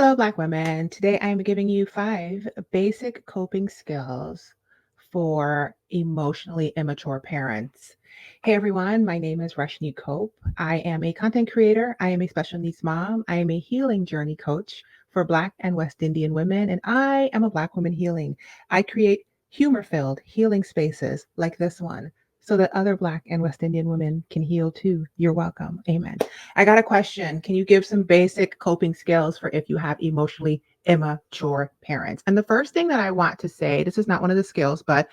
Hello, Black women. Today I am giving you 5 basic coping skills for emotionally immature parents. Hey everyone, my name is Rashni Cope. I am a content creator. I am a special needs mom. I am a healing journey coach for Black and West Indian women, and I am a Black woman healing. I create humor filled healing spaces like this one so that other Black and West Indian women can heal too. You're welcome. Amen. I got a question. Can you give some basic coping skills for if you have emotionally immature parents? And the first thing that I want to say, this is not one of the skills, but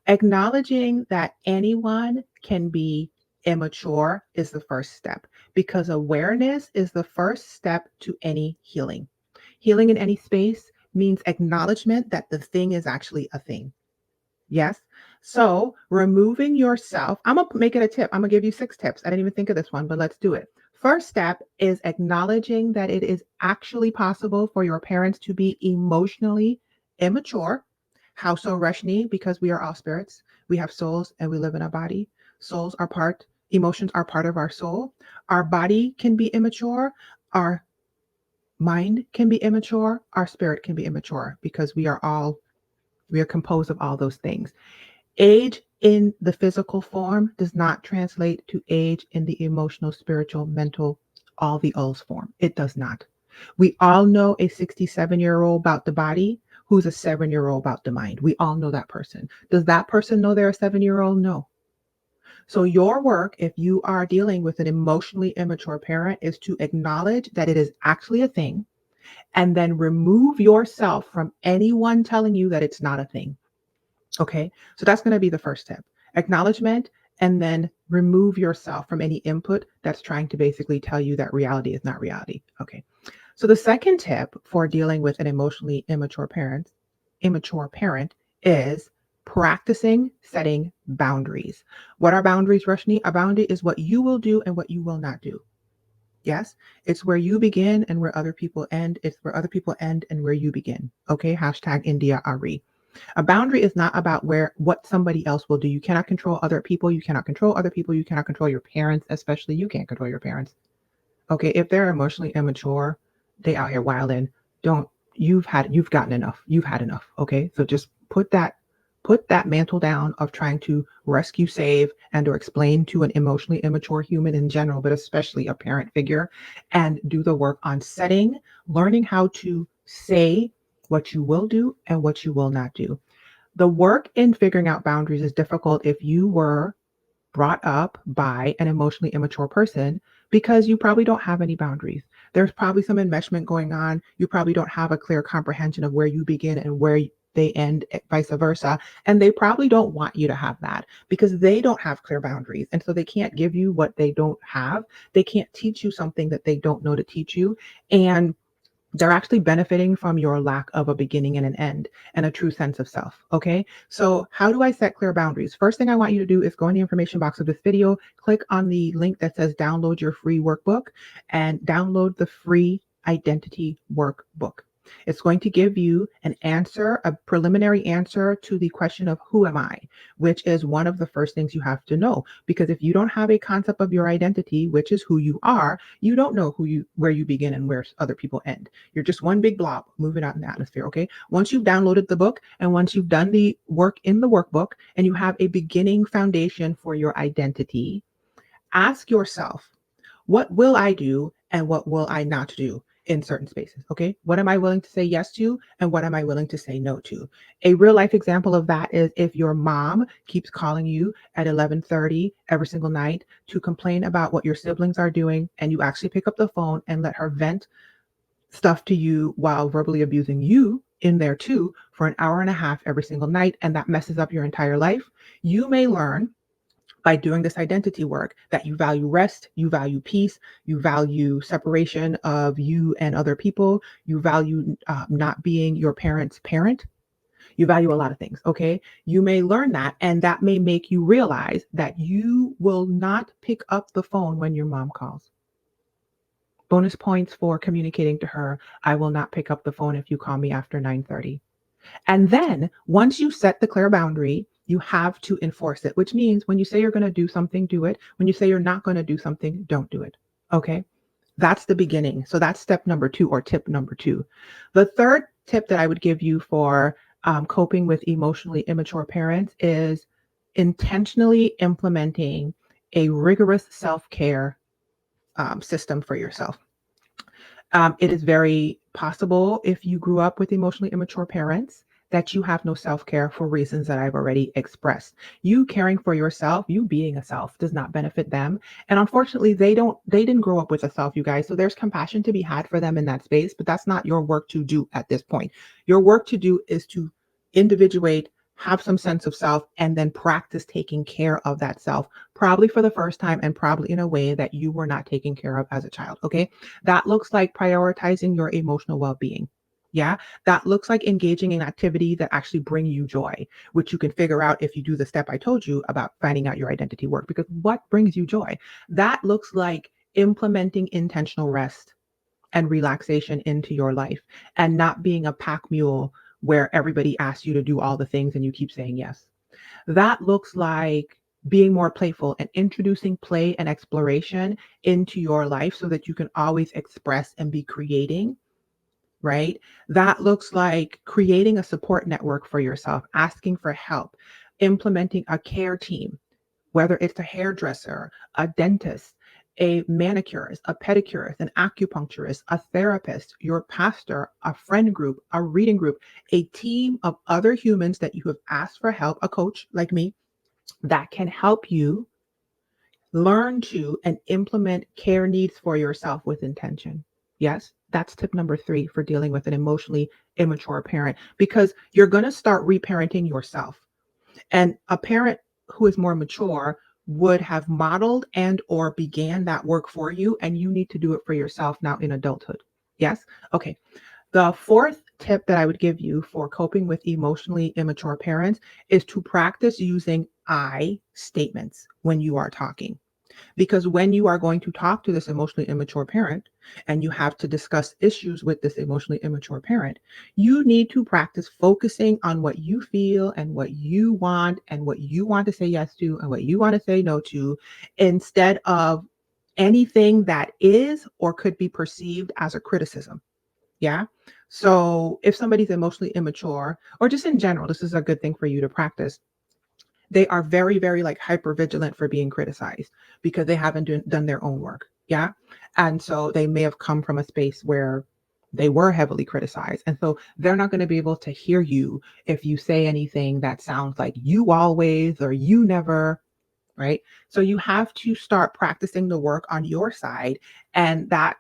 acknowledging that anyone can be immature is the first step because awareness is the first step to any healing. Healing in any space means acknowledgement that the thing is actually a thing. Yes. So removing yourself, I'm going to make it a tip. I'm going to give you 6 tips. I didn't even think of this one, but let's do it. First step is acknowledging that it is actually possible for your parents to be emotionally immature. How so, Rashni? Because we are all spirits. We have souls and we live in a body. Emotions are part of our soul. Our body can be immature. Our mind can be immature. Our spirit can be immature because we are composed of all those things. Age in the physical form does not translate to age in the emotional, spiritual, mental, all the O's form. It does not. We all know a 67-year-old about the body who's a 7-year-old about the mind. We all know that person. Does that person know they're a 7-year-old? No. So, your work, if you are dealing with an emotionally immature parent, is to acknowledge that it is actually a thing and then remove yourself from anyone telling you that it's not a thing. Okay, so that's going to be the first step. Acknowledgement, and then remove yourself from any input that's trying to basically tell you that reality is not reality. Okay, so the second tip for dealing with an emotionally immature parent is practicing setting boundaries. What are boundaries, Rashni? A boundary is what you will do and what you will not do. Yes, it's where you begin and where other people end. It's where other people end and where you begin. Okay, hashtag India Ari. A boundary is not about what somebody else will do. You cannot control other people. You cannot control other people. You cannot control your parents, especially you can't control your parents. Okay, if they're emotionally immature, they out here wilding. Don't you've gotten enough. You've had enough. Okay, so just put that mantle down of trying to rescue, save, and or explain to an emotionally immature human in general, but especially a parent figure, and do the work on learning how to say what you will do and what you will not do. The work in figuring out boundaries is difficult if you were brought up by an emotionally immature person because you probably don't have any boundaries. There's probably some enmeshment going on. You probably don't have a clear comprehension of where you begin and where they end, vice versa. And they probably don't want you to have that because they don't have clear boundaries. And so they can't give you what they don't have. They can't teach you something that they don't know to teach you. And they're actually benefiting from your lack of a beginning and an end and a true sense of self. Okay. So, how do I set clear boundaries? First thing I want you to do is go in the information box of this video, click on the link that says download your free workbook and download the free identity workbook. It's going to give you a preliminary answer to the question of who am I, which is one of the first things you have to know. Because if you don't have a concept of your identity, which is who you are, you don't know where you begin and where other people end. You're just one big blob moving out in the atmosphere. Okay. Once you've downloaded the book and once you've done the work in the workbook and you have a beginning foundation for your identity, ask yourself, what will I do and what will I not do in certain spaces? Okay. What am I willing to say yes to and what am I willing to say no to? A real life example of that is if your mom keeps calling you at 11:30 every single night to complain about what your siblings are doing and you actually pick up the phone and let her vent stuff to you while verbally abusing you in there too for an hour and a half every single night, and that messes up your entire life, you may learn by doing this identity work that you value rest, you value peace, you value separation of you and other people, you value not being your parent's parent. You value a lot of things, okay? You may learn that, and that may make you realize that you will not pick up the phone when your mom calls. Bonus points for communicating to her, I will not pick up the phone if you call me after 9:30. And then once you set the clear boundary, you have to enforce it, which means when you say you're going to do something, do it. When you say you're not going to do something, don't do it. Okay? That's the beginning. So that's step number 2 or tip number 2. The third tip that I would give you for coping with emotionally immature parents is intentionally implementing a rigorous self care system for yourself. It is very possible if you grew up with emotionally immature parents that you have no self care for reasons that I've already expressed. You caring for yourself, you being a self, does not benefit them. And unfortunately, they didn't grow up with a self, you guys. So there's compassion to be had for them in that space, but that's not your work to do at this point. Your work to do is to individuate, have some sense of self, and then practice taking care of that self, probably for the first time and probably in a way that you were not taken care of as a child. Okay. That looks like prioritizing your emotional well-being. Yeah, that looks like engaging in activity that actually bring you joy, which you can figure out if you do the step I told you about finding out your identity work. Because what brings you joy? That looks like implementing intentional rest and relaxation into your life and not being a pack mule where everybody asks you to do all the things and you keep saying yes. That looks like being more playful and introducing play and exploration into your life so that you can always express and be creating, right? That looks like creating a support network for yourself, asking for help, implementing a care team, whether it's a hairdresser, a dentist, a manicurist, a pedicurist, an acupuncturist, a therapist, your pastor, a friend group, a reading group, a team of other humans that you have asked for help, a coach like me that can help you learn to and implement care needs for yourself with intention. Yes, that's tip number 3 for dealing with an emotionally immature parent because you're going to start reparenting yourself. And a parent who is more mature would have modeled and or began that work for you and you need to do it for yourself now in adulthood. Yes? Okay. The fourth tip that I would give you for coping with emotionally immature parents is to practice using I statements when you are talking. Because when you are going to talk to this emotionally immature parent and you have to discuss issues with this emotionally immature parent, you need to practice focusing on what you feel and what you want to say yes to and what you want to say no to instead of anything that is or could be perceived as a criticism. Yeah. So if somebody's emotionally immature, or just in general, this is a good thing for you to practice. They are very, very like hyper vigilant for being criticized because they haven't done their own work. Yeah. And so they may have come from a space where they were heavily criticized. And so they're not going to be able to hear you if you say anything that sounds like you always or you never, right? So you have to start practicing the work on your side. And that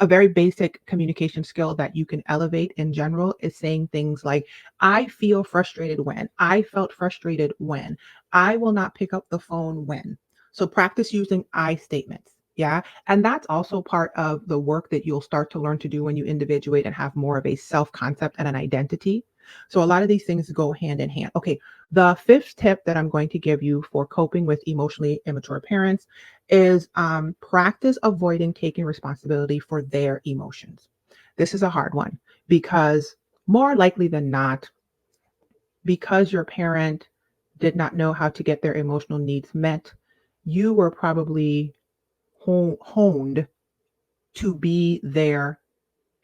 a very basic communication skill that you can elevate in general is saying things like, I feel frustrated when, I felt frustrated when, I will not pick up the phone when. So practice using I statements. Yeah. And that's also part of the work that you'll start to learn to do when you individuate and have more of a self concept and an identity. So a lot of these things go hand in hand. Okay. The fifth tip that I'm going to give you for coping with emotionally immature parents is practice avoiding taking responsibility for their emotions. This is a hard one because more likely than not, because your parent did not know how to get their emotional needs met, you were probably honed to be their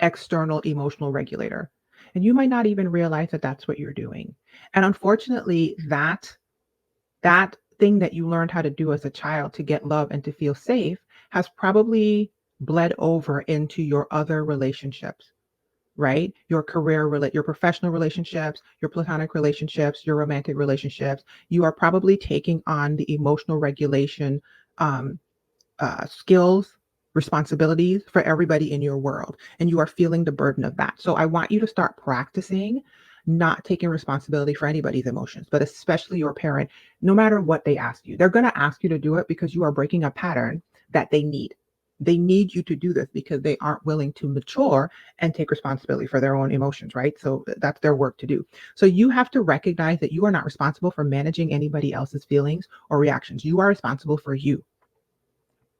external emotional regulator. And you might not even realize that that's what you're doing. And unfortunately, that thing that you learned how to do as a child to get love and to feel safe has probably bled over into your other relationships, right? Your your professional relationships, your platonic relationships, your romantic relationships. You are probably taking on the emotional regulation um, skills, responsibilities for everybody in your world, and you are feeling the burden of that. So I want you to start practicing not taking responsibility for anybody's emotions, but especially your parent, no matter what they ask you. They're going to ask you to do it because you are breaking a pattern that they need. They need you to do this because they aren't willing to mature and take responsibility for their own emotions, right? So that's their work to do. So you have to recognize that you are not responsible for managing anybody else's feelings or reactions. You are responsible for you.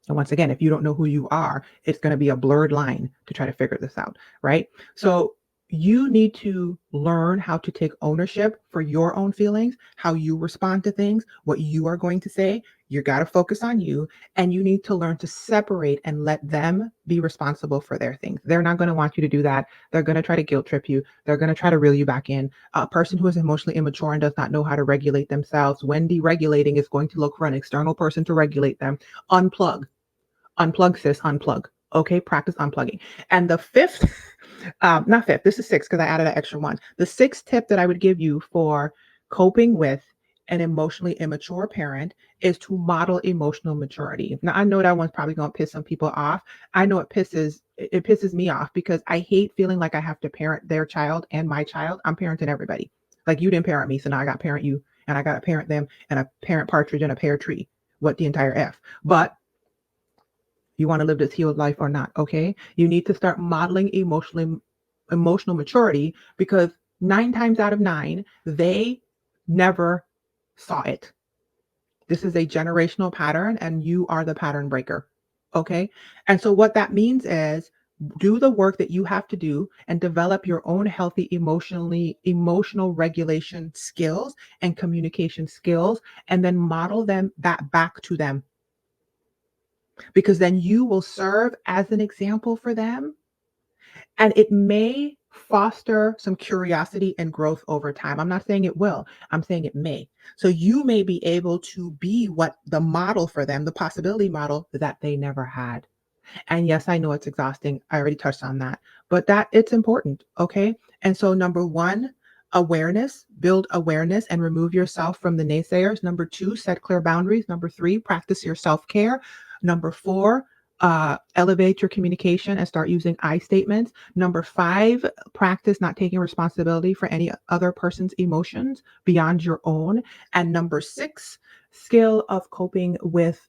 And once again, if you don't know who you are, it's going to be a blurred line to try to figure this out, right? So You need to learn how to take ownership for your own feelings, how you respond to things, what you are going to say. You got to focus on you, and you need to learn to separate and let them be responsible for their things. They're not going to want you to do that. They're going to try to guilt trip you. They're going to try to reel you back in. A person who is emotionally immature and does not know how to regulate themselves, when deregulating, is going to look for an external person to regulate them. Unplug. Unplug, sis, unplug. Okay, practice unplugging. And the fifth, not fifth, this is six because I added an extra one. The sixth tip that I would give you for coping with an emotionally immature parent is to model emotional maturity. Now I know that one's probably going to piss some people off. I know it pisses me off because I hate feeling like I have to parent their child and my child. I'm parenting everybody. Like, you didn't parent me, so now I got to parent you, and I got to parent them, and a parent partridge and a pear tree. What the entire F? But you want to live this healed life or not, okay? You need to start modeling emotional maturity, because 9 times out of 9 they never saw it. This is a generational pattern, and you are the pattern breaker. Okay? And so what that means is, do the work that you have to do and develop your own healthy emotional regulation skills and communication skills, and then model them that back to them, because then you will serve as an example for them, and it may foster some curiosity and growth over time. I'm not saying it will, I'm saying it may. So you may be able to be what the model for them, the possibility model that they never had. And yes, I know it's exhausting. I already touched on that, but that it's important. Okay. And so, number one, awareness, build awareness and remove yourself from the naysayers. Number two, set clear boundaries. Number three, practice your self care. Number four, elevate your communication and start using I statements. Number five, practice not taking responsibility for any other person's emotions beyond your own. And number six, skill of coping with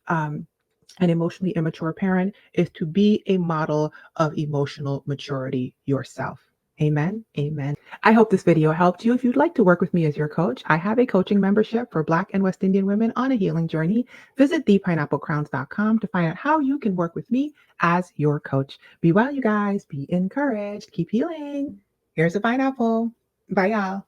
an emotionally immature parent is to be a model of emotional maturity yourself. Amen. Amen. I hope this video helped you. If you'd like to work with me as your coach, I have a coaching membership for Black and West Indian women on a healing journey. Visit thepineapplecrowns.com to find out how you can work with me as your coach. Be well, you guys. Be encouraged. Keep healing. Here's a pineapple. Bye, y'all.